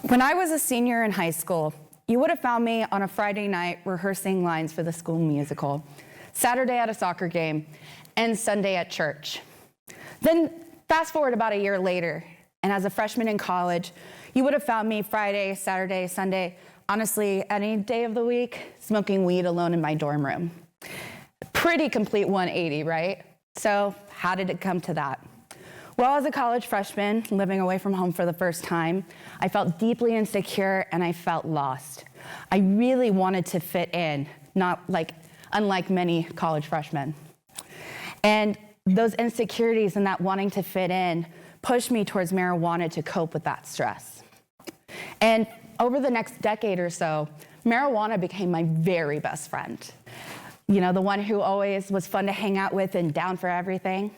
When I was a senior in high school, you would have found me on a Friday night rehearsing lines for the school musical, Saturday at a soccer game, and Sunday at church. Then fast forward about a year later, and as a freshman in college, you would have found me Friday, Saturday, Sunday, honestly, any day of the week, smoking weed alone in my dorm room. Pretty complete 180, right? So how did it come to that? Well, as a college freshman, living away from home for the first time, I felt deeply insecure and I felt lost. I really wanted to fit in, unlike many college freshmen. And those insecurities and that wanting to fit in pushed me towards marijuana to cope with that stress. And over the next decade or so, marijuana became my very best friend. You know, the one who always was fun to hang out with and down for everything.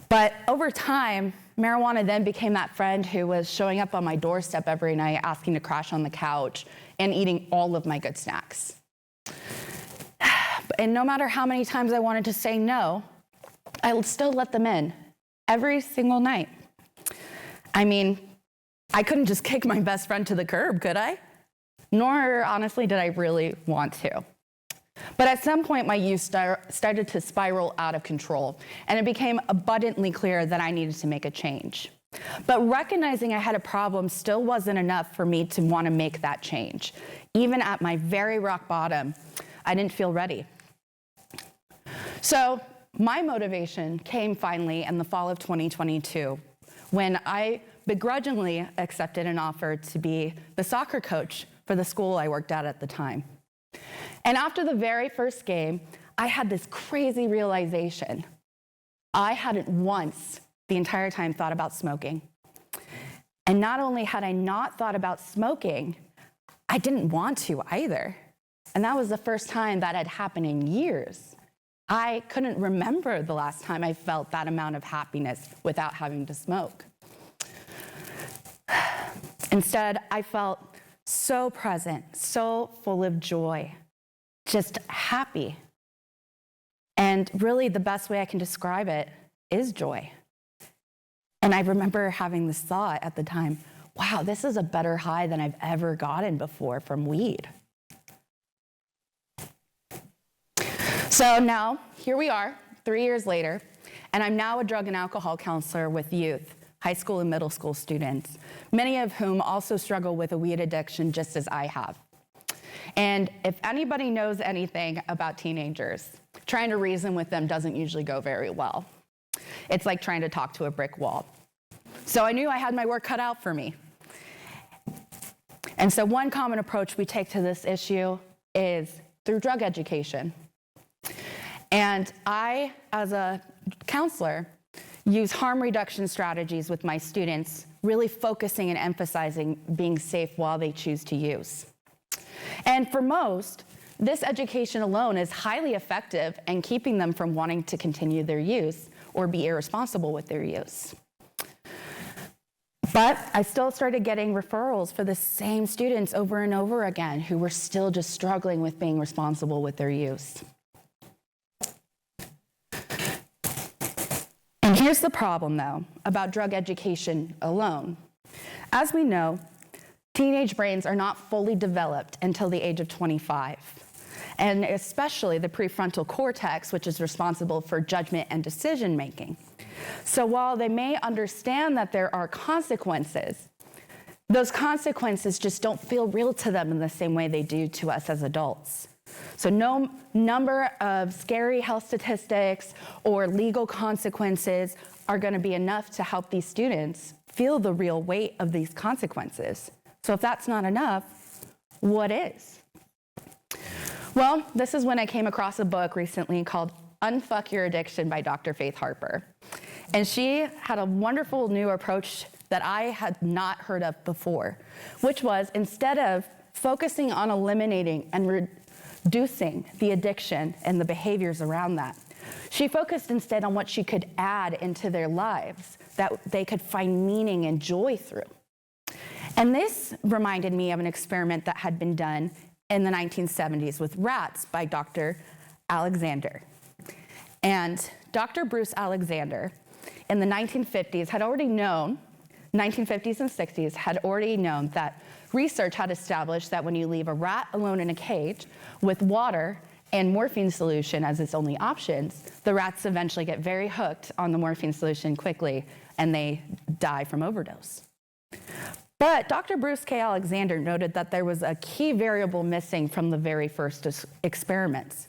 But over time, marijuana then became that friend who was showing up on my doorstep every night, asking to crash on the couch and eating all of my good snacks. And no matter how many times I wanted to say no, I would still let them in every single night. I mean, I couldn't just kick my best friend to the curb, could I? Nor, honestly, did I really want to. But at some point, my use started to spiral out of control, and it became abundantly clear that I needed to make a change. But recognizing I had a problem still wasn't enough for me to want to make that change. Even at my very rock bottom, I didn't feel ready. So my motivation came finally in the fall of 2022, when I begrudgingly accepted an offer to be the soccer coach for the school I worked at the time. And after the very first game, I had this crazy realization. I hadn't once the entire time thought about smoking. And not only had I not thought about smoking, I didn't want to either. And that was the first time that had happened in years. I couldn't remember the last time I felt that amount of happiness without having to smoke. Instead, I felt so present, so full of joy, just happy. And really the best way I can describe it is joy. And I remember having this thought at the time, wow, this is a better high than I've ever gotten before from weed. So now, here we are, 3 years later, and I'm now a drug and alcohol counselor with youth, high school and middle school students, many of whom also struggle with a weed addiction just as I have. And if anybody knows anything about teenagers, trying to reason with them doesn't usually go very well. It's like trying to talk to a brick wall. So I knew I had my work cut out for me. And so one common approach we take to this issue is through drug education. And I, as a counselor, use harm reduction strategies with my students, really focusing and emphasizing being safe while they choose to use. And for most, this education alone is highly effective in keeping them from wanting to continue their use or be irresponsible with their use. But I still started getting referrals for the same students over and over again who were still just struggling with being responsible with their use. And here's the problem, though, about drug education alone. As we know, teenage brains are not fully developed until the age of 25, and especially the prefrontal cortex, which is responsible for judgment and decision-making. So while they may understand that there are consequences, those consequences just don't feel real to them in the same way they do to us as adults. So no number of scary health statistics or legal consequences are going to be enough to help these students feel the real weight of these consequences. So if that's not enough, what is? Well, this is when I came across a book recently called Unfuck Your Addiction by Dr. Faith Harper. And she had a wonderful new approach that I had not heard of before, which was instead of focusing on eliminating and reducing the addiction and the behaviors around that, she focused instead on what she could add into their lives that they could find meaning and joy through. And this reminded me of an experiment that had been done in the 1970s with rats by Dr. Alexander. And Dr. Bruce Alexander in the 1950s had already known 1950s and 60s had already known that research had established that when you leave a rat alone in a cage with water and morphine solution as its only options, the rats eventually get very hooked on the morphine solution quickly and they die from overdose. But Dr. Bruce K. Alexander noted that there was a key variable missing from the very first experiments,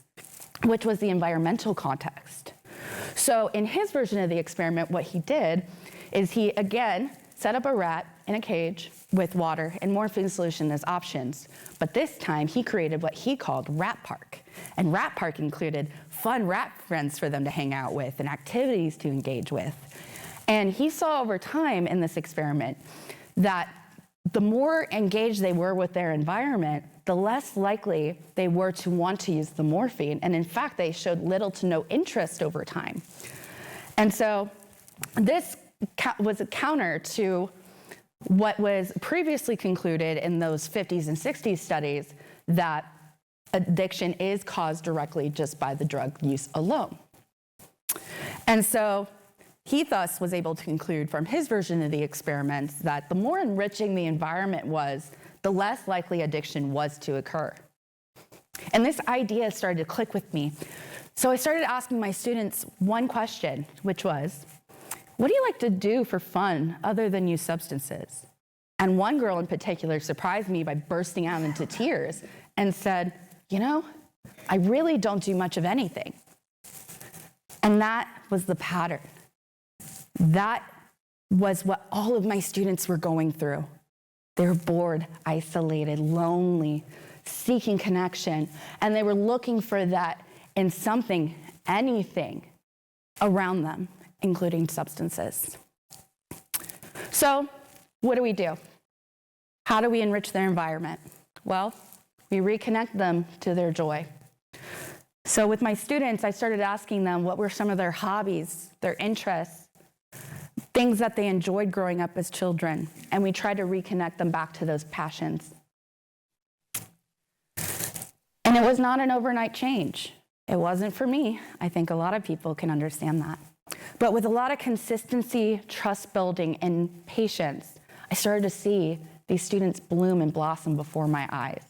which was the environmental context. So in his version of the experiment, what he did is he, again, set up a rat in a cage with water and morphine solution as options. But this time, he created what he called Rat Park. And Rat Park included fun rat friends for them to hang out with and activities to engage with. And he saw over time in this experiment that the more engaged they were with their environment, the less likely they were to want to use the morphine. And in fact, they showed little to no interest over time. And so this was a counter to what was previously concluded in those 50s and 60s studies, that addiction is caused directly just by the drug use alone. And so he thus was able to conclude from his version of the experiments that the more enriching the environment was, the less likely addiction was to occur. And this idea started to click with me. So I started asking my students one question, which was, what do you like to do for fun other than use substances? And one girl in particular surprised me by bursting out into tears and said, you know, I really don't do much of anything. And that was the pattern. That was what all of my students were going through. They were bored, isolated, lonely, seeking connection, and they were looking for that in something, anything around them, including substances. So, what do? How do we enrich their environment? Well, we reconnect them to their joy. So with my students, I started asking them what were some of their hobbies, their interests, things that they enjoyed growing up as children, and we tried to reconnect them back to those passions. And it was not an overnight change. It wasn't for me. I think a lot of people can understand that. But with a lot of consistency, trust building, and patience, I started to see these students bloom and blossom before my eyes.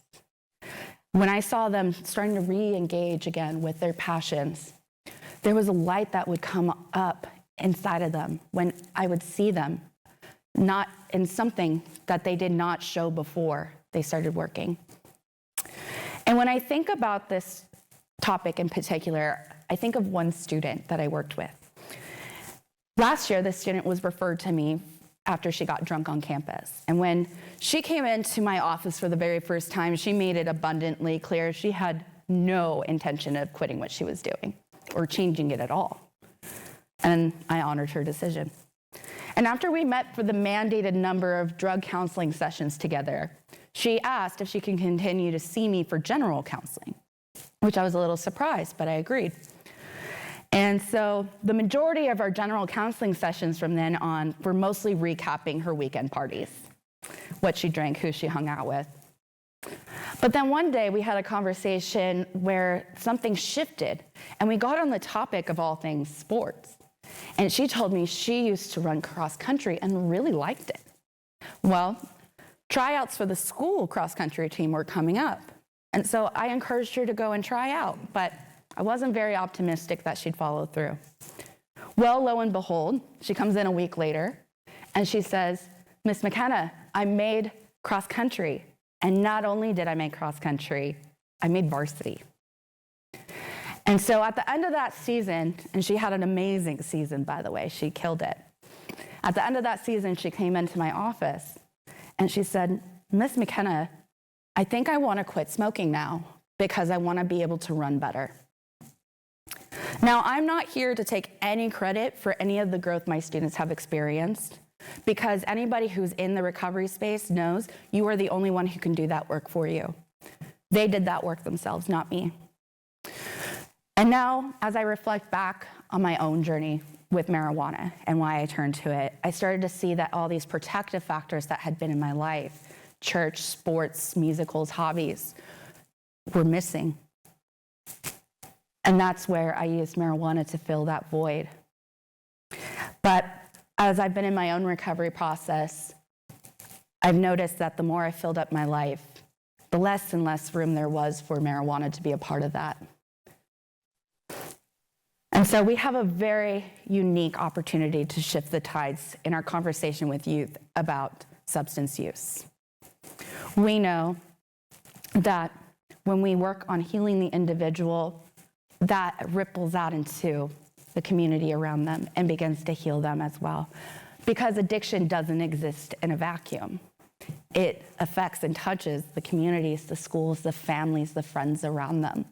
When I saw them starting to re-engage again with their passions, there was a light that would come up inside of them when I would see them, not in something that they did not show before they started working. And when I think about this topic in particular, I think of one student that I worked with. Last year, this student was referred to me after she got drunk on campus. And when she came into my office for the very first time, she made it abundantly clear she had no intention of quitting what she was doing or changing it at all. And I honored her decision. And after we met for the mandated number of drug counseling sessions together, she asked if she could continue to see me for general counseling, which I was a little surprised, but I agreed. And so the majority of our general counseling sessions from then on were mostly recapping her weekend parties, what she drank, who she hung out with. But then one day we had a conversation where something shifted and we got on the topic of all things sports. And she told me she used to run cross country and really liked it. Well, tryouts for the school cross country team were coming up. And so I encouraged her to go and try out, but I wasn't very optimistic that she'd follow through. Well, lo and behold, she comes in a week later and she says, Miss Makena, I made cross country. And not only did I make cross country, I made varsity. And so at the end of that season, and she had an amazing season, by the way, she killed it. At the end of that season, she came into my office and she said, Miss Makena, I think I want to quit smoking now because I want to be able to run better. Now, I'm not here to take any credit for any of the growth my students have experienced, because anybody who's in the recovery space knows you are the only one who can do that work for you. They did that work themselves, not me. And now, as I reflect back on my own journey with marijuana and why I turned to it, I started to see that all these protective factors that had been in my life, church, sports, musicals, hobbies, were missing. And that's where I used marijuana to fill that void. But As I've been in my own recovery process, I've noticed that the more I filled up my life, the less and less room there was for marijuana to be a part of that. And so we have a very unique opportunity to shift the tides in our conversation with youth about substance use. We know that when we work on healing the individual, that ripples out into the community around them and begins to heal them as well. Because addiction doesn't exist in a vacuum. It affects and touches the communities, the schools, the families, the friends around them.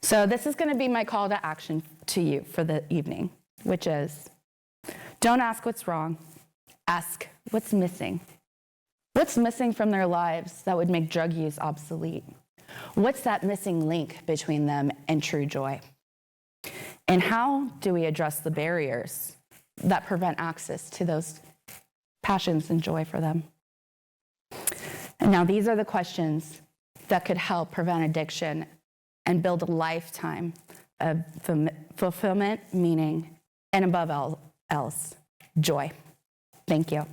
So this is going to be my call to action to you for the evening, which is, don't ask what's wrong, ask what's missing. What's missing from their lives that would make drug use obsolete? What's that missing link between them and true joy? And how do we address the barriers that prevent access to those passions and joy for them? And now these are the questions that could help prevent addiction and build a lifetime of fulfillment, meaning, and above all else, joy. Thank you.